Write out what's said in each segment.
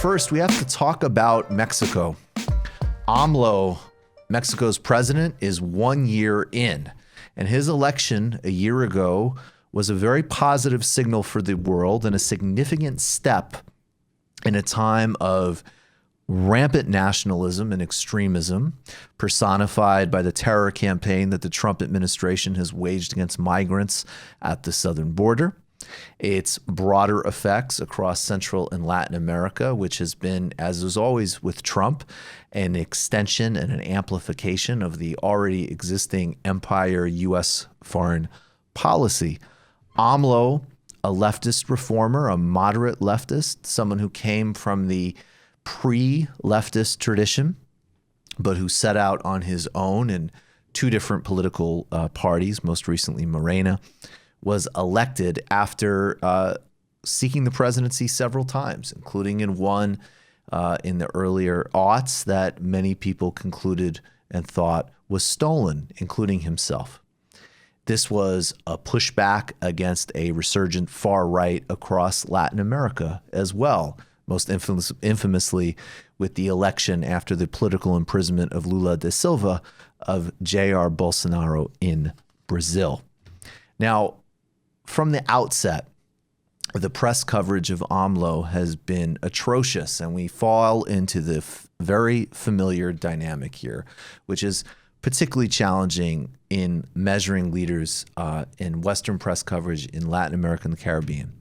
first, we have to talk about Mexico. AMLO, Mexico's president, is 1 year in, and his election a year ago was a very positive signal for the world and a significant step in a time of rampant nationalism and extremism, personified by the terror campaign that the Trump administration has waged against migrants at the southern border. Its broader effects across Central and Latin America, which has been, as is always with Trump, an extension and an amplification of the already existing empire U.S. foreign policy. AMLO, a leftist reformer, a moderate leftist, someone who came from the pre-leftist tradition, but who set out on his own in two different political parties, most recently Morena, was elected after seeking the presidency several times, including in one in the earlier aughts that many people concluded and thought was stolen, including himself. This was a pushback against a resurgent far right across Latin America as well, most infamously with the election after the political imprisonment of Lula da Silva of Jair Bolsonaro in Brazil. Now, from the outset, the press coverage of AMLO has been atrocious, and we fall into the very familiar dynamic here, which is particularly challenging in measuring leaders in Western press coverage in Latin America and the Caribbean.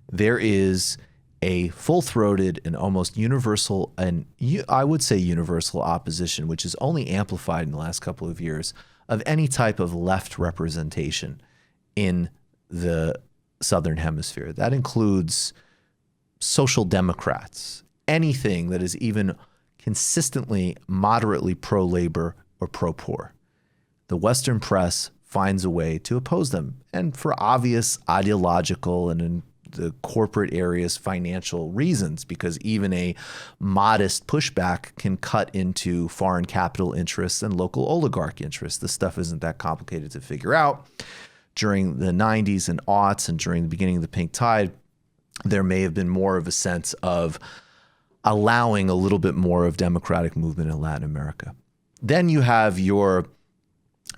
There is a full-throated and almost universal, and I would say universal opposition, which is only amplified in the last couple of years, of any type of left representation in the Southern Hemisphere. That includes social democrats, anything that is even consistently moderately pro-labor or pro-poor. The Western press finds a way to oppose them, and for obvious ideological and in the corporate areas financial reasons, because even a modest pushback can cut into foreign capital interests and local oligarch interests. This stuff isn't that complicated to figure out. During the 90s and aughts and during the beginning of the pink tide, there may have been more of a sense of allowing a little bit more of democratic movement in Latin America. Then you have your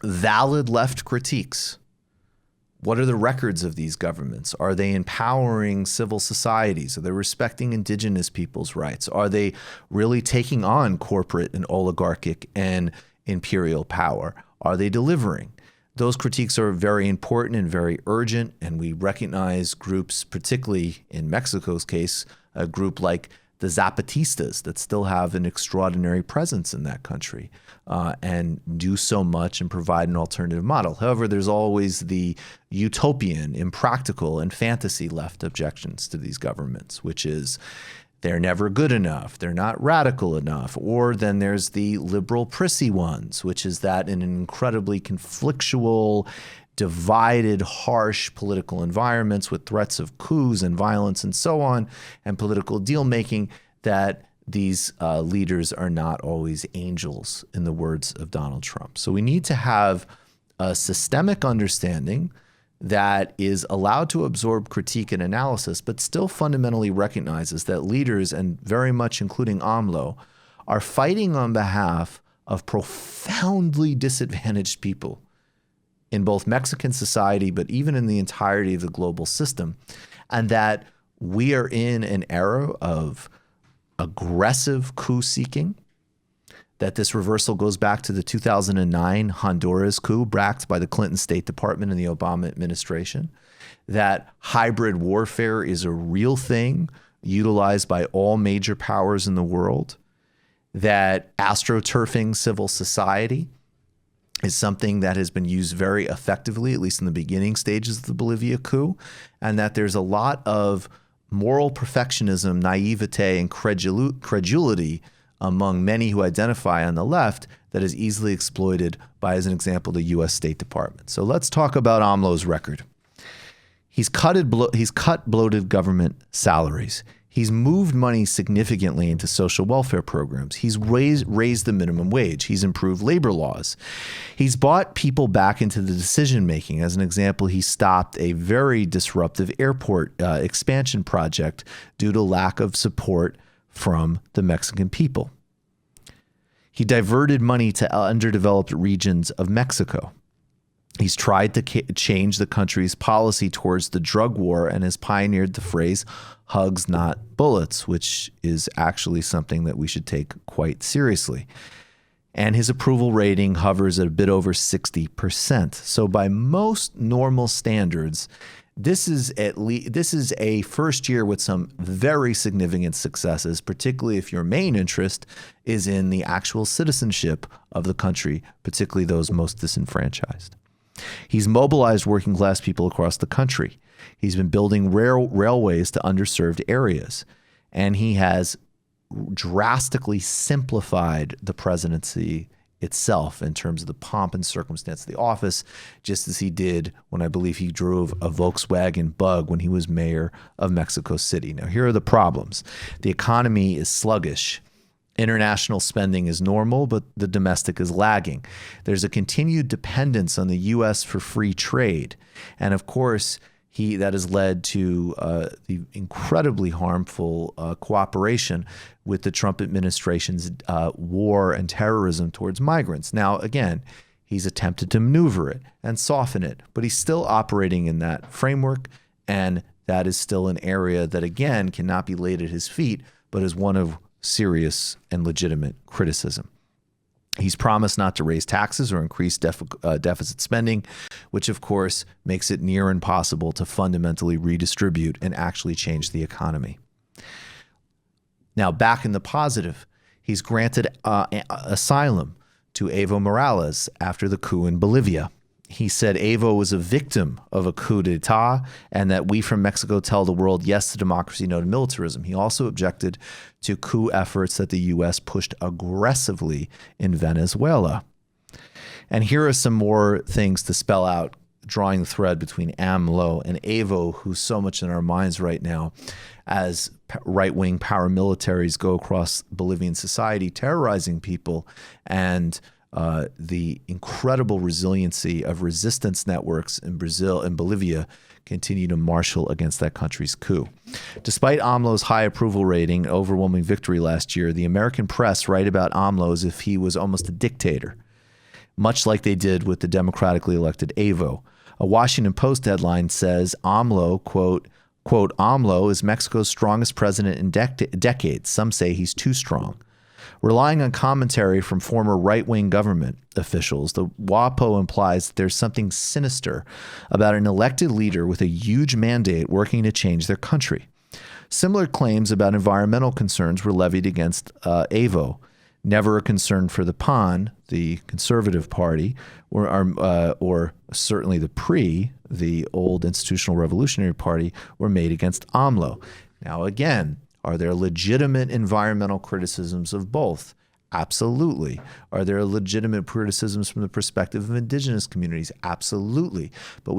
valid left critiques. What are the records of these governments? Are they empowering civil societies? Are they respecting indigenous people's rights? Are they really taking on corporate and oligarchic and imperial power? Are they delivering? Those critiques are very important and very urgent, and we recognize groups, particularly in Mexico's case, a group like the Zapatistas that still have an extraordinary presence in that country and do so much and provide an alternative model. However, there's always the utopian, impractical, and fantasy left objections to these governments, which is they're never good enough, they're not radical enough. Or then there's the liberal prissy ones, which is that in an incredibly conflictual, divided, harsh political environments with threats of coups and violence and so on, and political deal-making, that these leaders are not always angels, in the words of Donald Trump. So we need to have a systemic understanding that is allowed to absorb critique and analysis, but still fundamentally recognizes that leaders, and very much including AMLO, are fighting on behalf of profoundly disadvantaged people in both Mexican society, but even in the entirety of the global system, and that we are in an era of aggressive coup seeking, that this reversal goes back to the 2009 Honduras coup backed by the Clinton State Department and the Obama administration, that hybrid warfare is a real thing utilized by all major powers in the world, that astroturfing civil society is something that has been used very effectively, at least in the beginning stages of the Bolivia coup, and that there's a lot of moral perfectionism, naivete, and credulity among many who identify on the left that is easily exploited by, as an example, the U.S. State Department. So let's talk about AMLO's record. He's cut bloated government salaries. He's moved money significantly into social welfare programs. He's raised the minimum wage. He's improved labor laws. He's brought people back into the decision-making. As an example, he stopped a very disruptive airport expansion project due to lack of support from the Mexican people. He diverted money to underdeveloped regions of Mexico. He's tried to change the country's policy towards the drug war and has pioneered the phrase hugs, not bullets, which is actually something that we should take quite seriously. And his approval rating hovers at a bit over 60%. So by most normal standards, this is a first year with some very significant successes, particularly if your main interest is in the actual citizenship of the country, particularly those most disenfranchised. He's mobilized working class people across the country. He's been building railways to underserved areas, and he has drastically simplified the presidency itself in terms of the pomp and circumstance of the office, just as he did when I believe he drove a Volkswagen Bug when he was mayor of Mexico City. Now, here are the problems. The economy is sluggish. International spending is normal, but the domestic is lagging. There's a continued dependence on the U.S. for free trade. And of course, that has led to the incredibly harmful cooperation with the Trump administration's war and terrorism towards migrants. Now, again, he's attempted to maneuver it and soften it, but he's still operating in that framework. And that is still an area that, again, cannot be laid at his feet, but is one of serious and legitimate criticism. He's promised not to raise taxes or increase deficit spending, which of course makes it near impossible to fundamentally redistribute and actually change the economy. Now, back in the positive, he's granted asylum to Evo Morales after the coup in Bolivia. He said Evo was a victim of a coup d'etat and that we from Mexico tell the world yes to democracy, no to militarism. He also objected to coup efforts that the U.S. pushed aggressively in Venezuela. And here are some more things to spell out, drawing the thread between AMLO and Evo, who's so much in our minds right now as right-wing paramilitaries go across Bolivian society, terrorizing people, and the incredible resiliency of resistance networks in Brazil and Bolivia continue to marshal against that country's coup. Despite AMLO's high approval rating, overwhelming victory last year, the American press write about AMLO as if he was almost a dictator, much like they did with the democratically elected Evo. A Washington Post headline says AMLO, quote, AMLO is Mexico's strongest president in decades. Some say he's too strong. Relying on commentary from former right-wing government officials, the WAPO implies that there's something sinister about an elected leader with a huge mandate working to change their country. Similar claims about environmental concerns were levied against Evo. Never a concern for the PAN, the Conservative Party, or certainly the PRI, the old Institutional Revolutionary Party, were made against AMLO. Now, again, are there legitimate environmental criticisms of both? Absolutely. Are there legitimate criticisms from the perspective of indigenous communities? Absolutely. But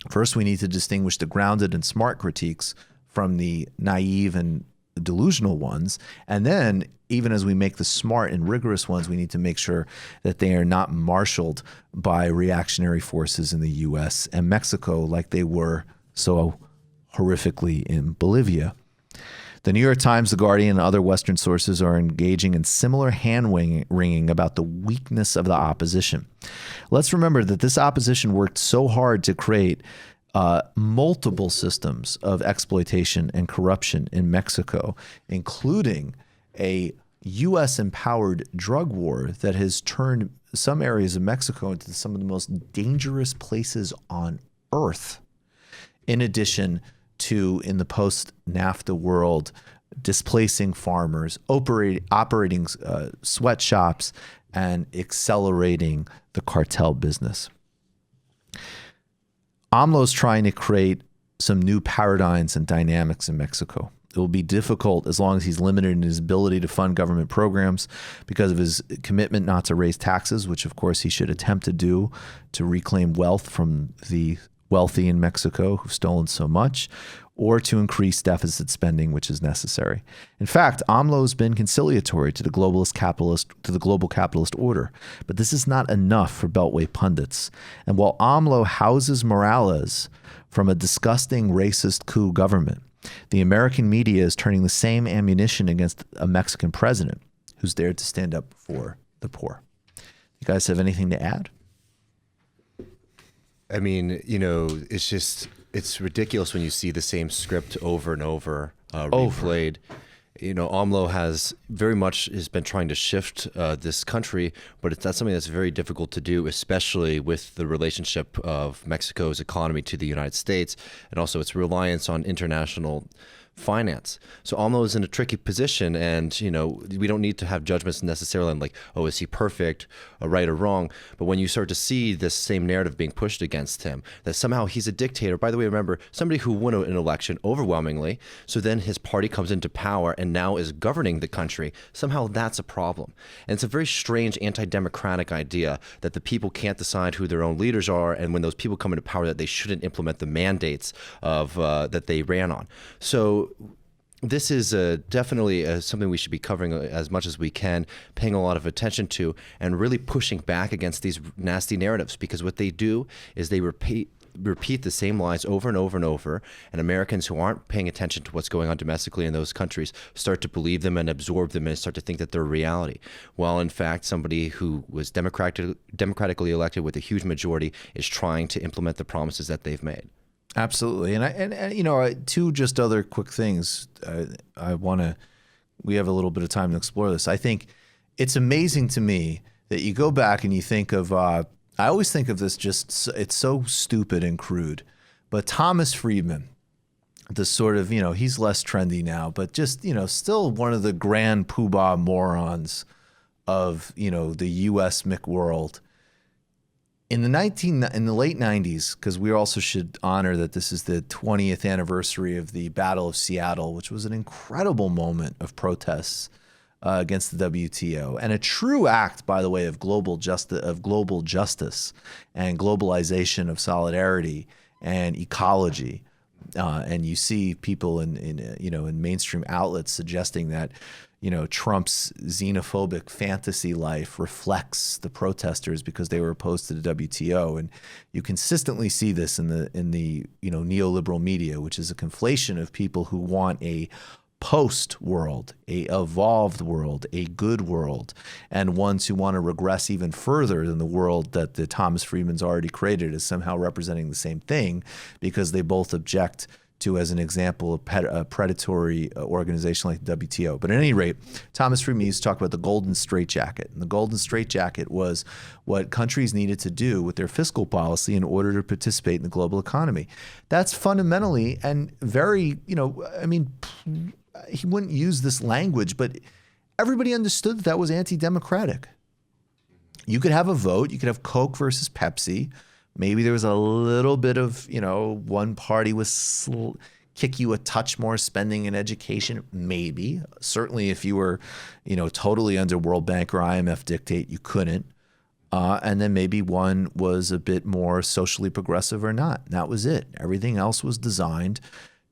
first we need to distinguish the grounded and smart critiques from the naive and delusional ones. And then even as we make the smart and rigorous ones, we need to make sure that they are not marshaled by reactionary forces in the U.S. and Mexico like they were so horrifically in Bolivia. The New York Times, The Guardian, and other Western sources are engaging in similar hand-wringing about the weakness of the opposition. Let's remember that this opposition worked so hard to create multiple systems of exploitation and corruption in Mexico, including a U.S.-empowered drug war that has turned some areas of Mexico into some of the most dangerous places on earth, in addition to, in the post-NAFTA world, displacing farmers, operating sweatshops, and accelerating the cartel business. AMLO's trying to create some new paradigms and dynamics in Mexico. It will be difficult as long as he's limited in his ability to fund government programs because of his commitment not to raise taxes, which of course he should attempt to do to reclaim wealth from the wealthy in Mexico who've stolen so much, or to increase deficit spending, which is necessary. In fact, AMLO has been conciliatory to the global capitalist order, but this is not enough for Beltway pundits. And while AMLO houses Morales from a disgusting racist coup government, The American media is turning the same ammunition against a Mexican president who's dared to stand up for the poor. You guys have anything to add? I mean, it's ridiculous when you see the same script over and over replayed. AMLO has been trying to shift this country, but that's something that's very difficult to do, especially with the relationship of Mexico's economy to the United States and also its reliance on international finance. So AMLO is in a tricky position, and we don't need to have judgments necessarily on is he perfect or right or wrong, but when you start to see this same narrative being pushed against him, that somehow he's a dictator. By the way, remember, somebody who won an election overwhelmingly, so then his party comes into power and now is governing the country. Somehow that's a problem. And it's a very strange anti-democratic idea that the people can't decide who their own leaders are, and when those people come into power, that they shouldn't implement the mandates of that they ran on. So this is definitely something we should be covering as much as we can, paying a lot of attention to, and really pushing back against these nasty narratives, because what they do is they repeat the same lies over and over and over, and Americans who aren't paying attention to what's going on domestically in those countries start to believe them and absorb them and start to think that they're reality, while in fact somebody who was democratically elected with a huge majority is trying to implement the promises that they've made. Absolutely. And two just other quick things. We have a little bit of time to explore this. I think it's amazing to me that you go back and you think of, I always think of this it's so stupid and crude, but Thomas Friedman, the sort of, he's less trendy now, but just, still one of the grand poobah morons of, the U.S. McWorld. In the late 90s, because we also should honor that this is the 20th anniversary of the Battle of Seattle, which was an incredible moment of protests against the WTO, and a true act, by the way, of global justice and globalization of solidarity and ecology. And you see people in mainstream outlets suggesting that Trump's xenophobic fantasy life reflects the protesters because they were opposed to the WTO, and you consistently see this in the neoliberal media, which is a conflation of people who want a post world, a evolved world, a good world, and ones who want to regress even further than the world that the Thomas Friedman's already created as somehow representing the same thing, because they both object to, as an example, a predatory organization like the WTO. But at any rate, Thomas Friedman used to talk about the golden straitjacket. And the golden straitjacket was what countries needed to do with their fiscal policy in order to participate in the global economy. That's fundamentally and very, he wouldn't use this language, but everybody understood that was anti-democratic. You could have a vote. You could have Coke versus Pepsi. Maybe there was a little bit of, one party was kick you a touch more spending in education. Maybe. Certainly if you were, totally under World Bank or IMF dictate, you couldn't. And then maybe one was a bit more socially progressive or not. And that was it. Everything else was designed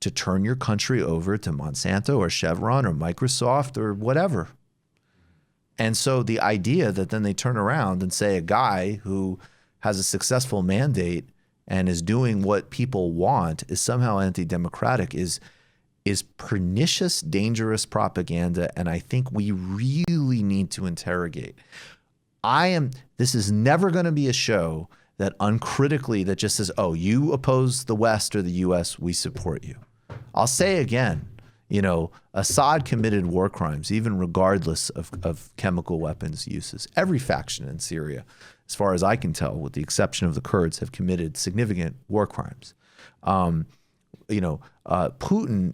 to turn your country over to Monsanto or Chevron or Microsoft or whatever. And so the idea that then they turn around and say a guy who has a successful mandate and is doing what people want is somehow anti-democratic is pernicious, dangerous propaganda, and I think we really need to interrogate. This is never going to be a show that uncritically that just says, oh, you oppose the West or the U.S., we support you. I'll say again, Assad committed war crimes, even regardless of chemical weapons uses. Every faction in Syria, as far as I can tell, with the exception of the Kurds, have committed significant war crimes. Putin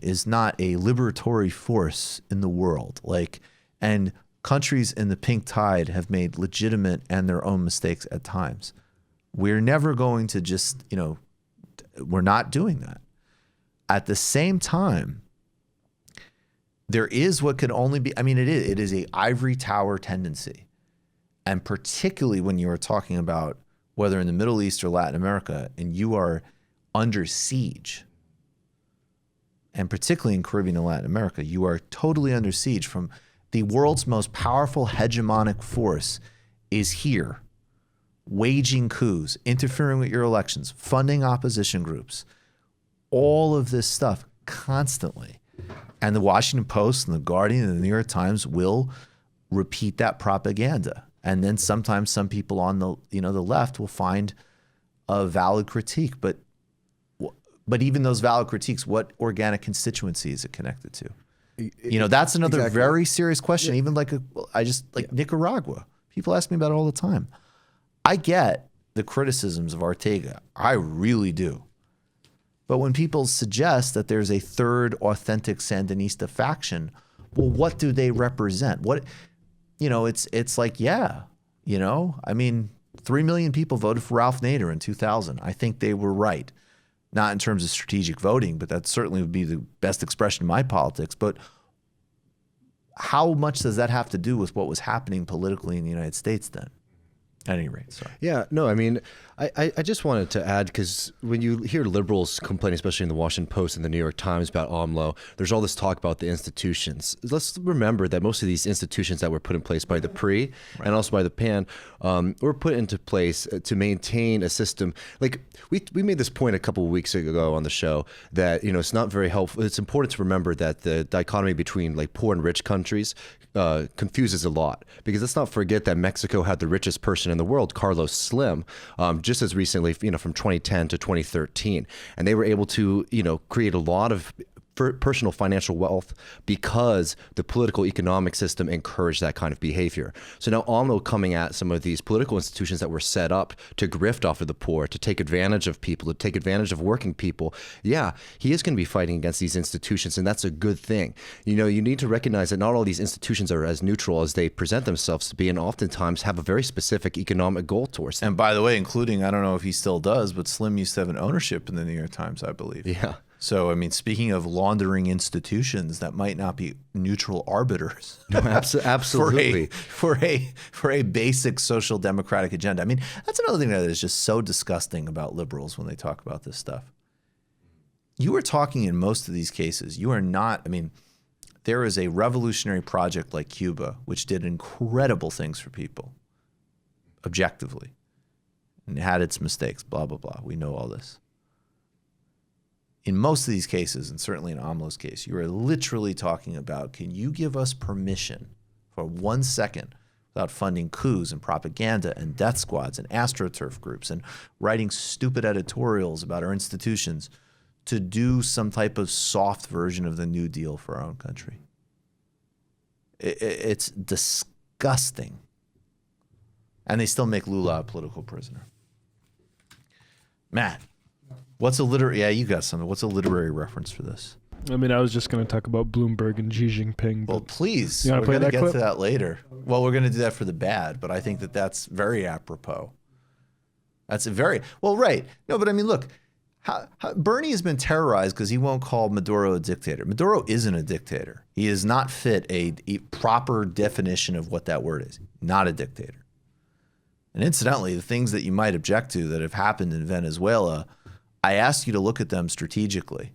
is not a liberatory force in the world. And countries in the pink tide have made legitimate and their own mistakes at times. We're never going to just, we're not doing that. At the same time, there is what could only be, it is a ivory tower tendency. And particularly when you are talking about whether in the Middle East or Latin America, and you are under siege, and particularly in Caribbean and Latin America, you are totally under siege from the world's most powerful hegemonic force is here, waging coups, interfering with your elections, funding opposition groups, all of this stuff constantly. And the Washington Post and the Guardian and the New York Times will repeat that propaganda. And then sometimes some people on the left will find a valid critique. But even those valid critiques, what organic constituency is it connected to? That's another very serious question. Even Nicaragua. People ask me about it all the time. I get the criticisms of Ortega. I really do. But when people suggest that there's a third authentic Sandinista faction, well, what do they represent? It's like, 3 million people voted for Ralph Nader in 2000. I think they were right. Not in terms of strategic voting, but that certainly would be the best expression of my politics. But how much does that have to do with what was happening politically in the United States then? At any rate, sorry. Yeah, no, I mean, I just wanted to add, because when you hear liberals complain, especially in the Washington Post and the New York Times about AMLO, there's all this talk about the institutions. Let's remember that most of these institutions that were put in place by the PRI and also by the PAN were put into place to maintain a system. Like we made this point a couple of weeks ago on the show that, it's not very helpful. It's important to remember that the dichotomy between like poor and rich countries confuses a lot, because let's not forget that Mexico had the richest person in the world, Carlos Slim, just as recently, from 2010 to 2013, and they were able to, create a lot of personal financial wealth because the political economic system encouraged that kind of behavior. So now AMLO coming at some of these political institutions that were set up to grift off of the poor, to take advantage of people, to take advantage of working people. Yeah, he is going to be fighting against these institutions, and that's a good thing. You need to recognize that not all these institutions are as neutral as they present themselves to be, and oftentimes have a very specific economic goal towards them. And by the way, including, I don't know if he still does, but Slim used to have an ownership in the New York Times, I believe. Yeah. So, speaking of laundering institutions, that might not be neutral arbiters. No, absolutely. for a basic social democratic agenda. That's another thing that is just so disgusting about liberals when they talk about this stuff. You are talking in most of these cases. You are not, there is a revolutionary project like Cuba, which did incredible things for people, objectively, and had its mistakes, blah, blah, blah. We know all this. In most of these cases, and certainly in AMLO's case, you are literally talking about, can you give us permission for 1 second without funding coups and propaganda and death squads and AstroTurf groups and writing stupid editorials about our institutions to do some type of soft version of the New Deal for our own country? It's disgusting. And they still make Lula a political prisoner. Matt. What's a literary? Yeah, you got something. What's a literary reference for this? I was just going to talk about Bloomberg and Xi Jinping. Well, please. We're going to get to that later. Well, we're going to do that for the bad, but I think that's very apropos. That's a very right. No, but look, Bernie has been terrorized because he won't call Maduro a dictator. Maduro isn't a dictator. He does not fit a proper definition of what that word is. Not a dictator. And incidentally, the things that you might object to that have happened in Venezuela, I asked you to look at them strategically.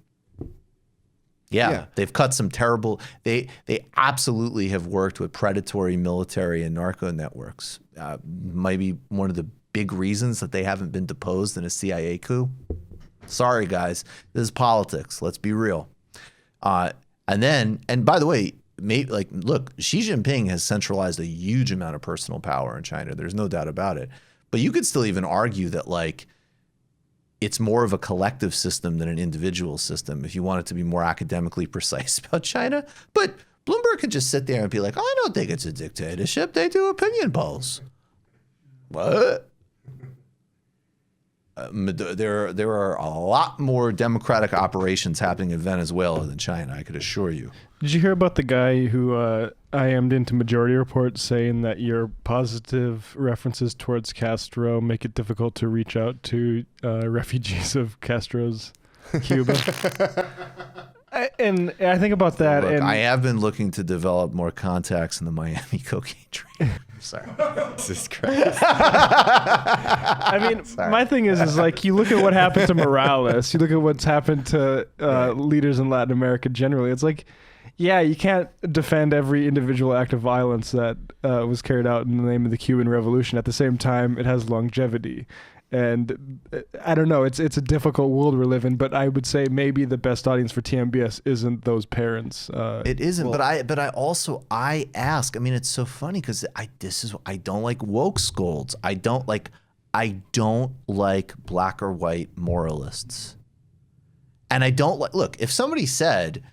Yeah, they've cut some terrible. They absolutely have worked with predatory military and narco networks. Maybe one of the big reasons that they haven't been deposed in a CIA coup. Sorry, guys, this is politics. Let's be real. And by the way, look, Xi Jinping has centralized a huge amount of personal power in China. There's no doubt about it. But you could still even argue that it's more of a collective system than an individual system, if you want it to be more academically precise about China. But Bloomberg can just sit there and be like, I don't think it's a dictatorship. They do opinion polls. What? There are a lot more democratic operations happening in Venezuela than China, I could assure you. Did you hear about the guy who IM'd into Majority Report saying that your positive references towards Castro make it difficult to reach out to refugees of Castro's Cuba? And I think about that. Look, and I have been looking to develop more contacts in the Miami cocaine trade. Sorry. Jesus Christ. My thing is like, you look at what happened to Morales, you look at what's happened to leaders in Latin America generally. It's like, yeah, you can't defend every individual act of violence that was carried out in the name of the Cuban Revolution. At the same time, it has longevity. And I don't know, it's a difficult world we live in, but I would say maybe the best audience for TMBS isn't those parents. It isn't, but I also ask. I mean, it's so funny because I don't like woke scolds. I don't like black or white moralists, and I don't like. Look, if somebody said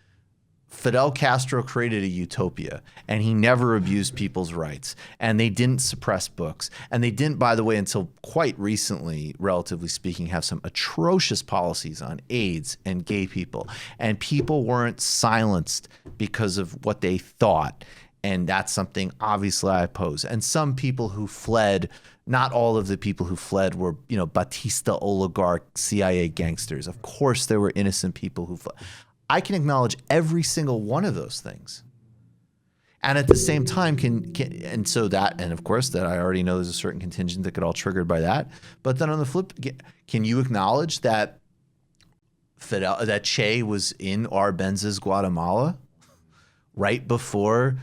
Fidel Castro created a utopia and he never abused people's rights and they didn't suppress books and they didn't, by the way, until quite recently, relatively speaking, have some atrocious policies on AIDS and gay people, and people weren't silenced because of what they thought. And that's something obviously I oppose. And some people who fled, not all of the people who fled were, Batista oligarch CIA gangsters. Of course, there were innocent people who fled. I can acknowledge every single one of those things. And at the same time, and of course that I already know there's a certain contingent that get all triggered by that. But then on the flip, can you acknowledge that that Che was in Arbenz's Guatemala right before,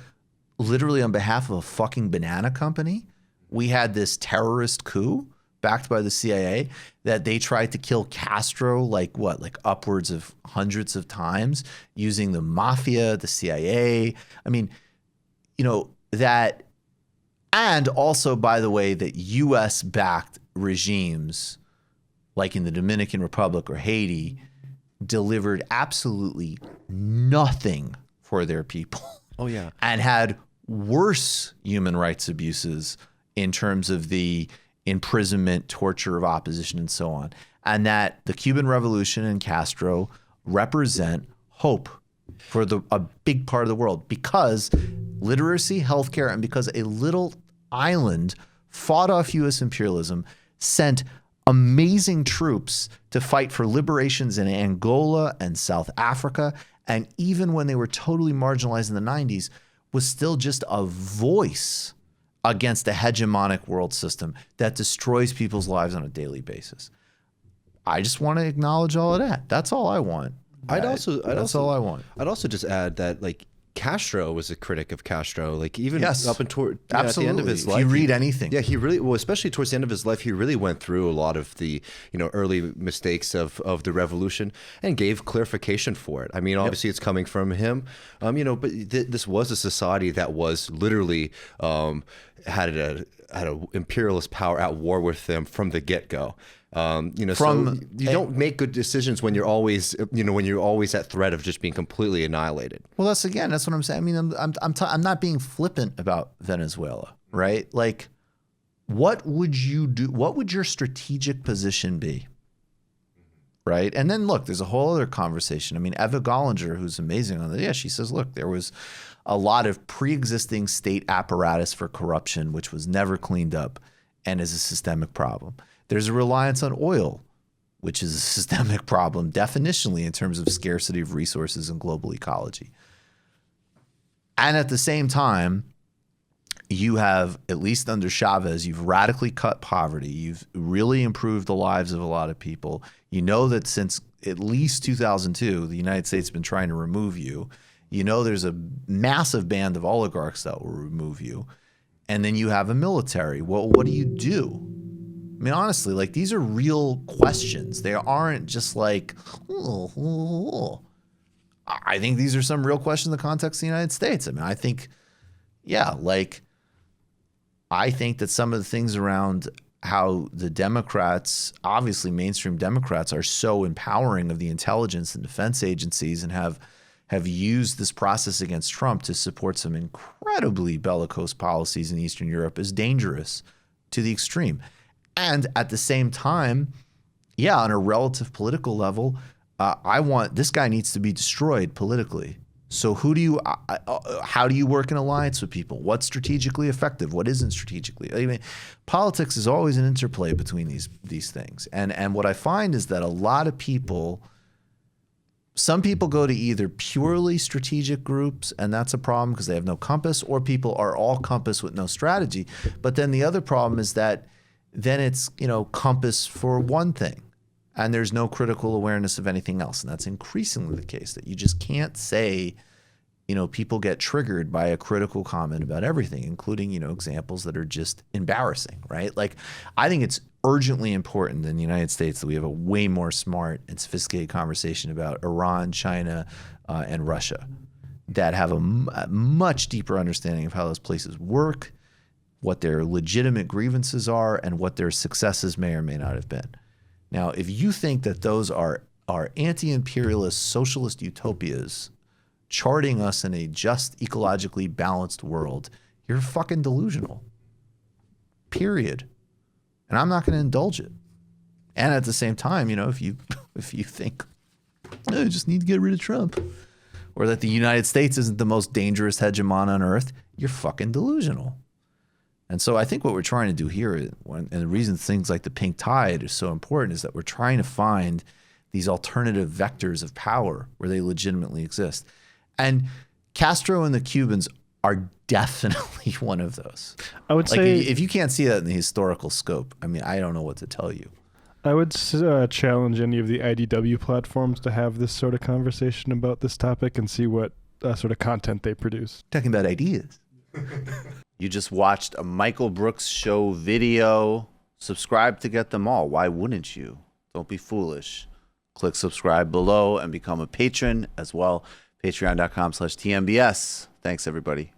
literally on behalf of a fucking banana company, we had this terrorist coup backed by the CIA that they tried to kill Castro like upwards of hundreds of times using the mafia, the CIA. I mean, that, and also, by the way, that US backed regimes like in the Dominican Republic or Haiti delivered absolutely nothing for their people. Oh yeah. And had worse human rights abuses in terms of the imprisonment, torture of opposition, and so on. And that the Cuban Revolution and Castro represent hope for a big part of the world, because literacy, healthcare, and because a little island fought off U.S. imperialism, sent amazing troops to fight for liberations in Angola and South Africa, and even when they were totally marginalized in the 90s, was still just a voice against a hegemonic world system that destroys people's lives on a daily basis. I just want to acknowledge all of that. That's all I want. That's all I want. I'd also just add that Castro was a critic of Castro, even up and toward absolutely. At the end of his life. If you read anything. Yeah, he really, especially towards the end of his life, he really went through a lot of the, early mistakes of the revolution and gave clarification for it. I mean, obviously it's coming from him, but this was a society that was literally had a imperialist power at war with them from the get-go. So you don't make good decisions when you're always, at threat of just being completely annihilated. Well, that's what I'm saying. I mean, I'm not being flippant about Venezuela, right? Like, what would you do? What would your strategic position be? Right. And then look, there's a whole other conversation. I mean, Eva Gollinger, who's amazing on that. Yeah, she says, look, there was a lot of pre-existing state apparatus for corruption, which was never cleaned up and is a systemic problem. There's a reliance on oil, which is a systemic problem definitionally in terms of scarcity of resources and global ecology. And at the same time, you have, at least under Chavez, you've radically cut poverty. You've really improved the lives of a lot of people. You know that since at least 2002, the United States has been trying to remove you. You know there's a massive band of oligarchs that will remove you. And then you have a military. Well, what do you do? I mean, honestly, these are real questions. They aren't just I think these are some real questions in the context of the United States. I mean, I think, I think that some of the things around how the Democrats, obviously mainstream Democrats, are so empowering of the intelligence and defense agencies and have used this process against Trump to support some incredibly bellicose policies in Eastern Europe is dangerous to the extreme. And at the same time, on a relative political level, this guy needs to be destroyed politically. So how do you work in alliance with people? What's strategically effective? What isn't strategically? I mean, politics is always an interplay between these things. And what I find is that a lot of people, some people go to either purely strategic groups, and that's a problem because they have no compass, or people are all compass with no strategy. But then the other problem is that then it's, compass for one thing, and there's no critical awareness of anything else. And that's increasingly the case, that you just can't say, people get triggered by a critical comment about everything, including, examples that are just embarrassing, right? I think it's urgently important than the United States that we have a way more smart and sophisticated conversation about Iran, China, and Russia that have a much deeper understanding of how those places work, what their legitimate grievances are, and what their successes may or may not have been. Now, if you think that those are anti-imperialist socialist utopias charting us in a just, ecologically balanced world, you're fucking delusional. Period. And I'm not going to indulge it. And at the same time, if you think, oh, you just need to get rid of Trump, or that the United States isn't the most dangerous hegemon on earth, you're fucking delusional. And so I think what we're trying to do here, and the reason things like the pink tide is so important, is that we're trying to find these alternative vectors of power where they legitimately exist. And Castro and the Cubans are definitely one of those. I would say, if you can't see that in the historical scope, I mean, I don't know what to tell you. I would challenge any of the IDW platforms to have this sort of conversation about this topic and see what sort of content they produce. Talking about ideas. You just watched a Michael Brooks show video. Subscribe to get them all. Why wouldn't you? Don't be foolish. Click subscribe below and become a patron as well. Patreon.com/TMBS. Thanks, everybody.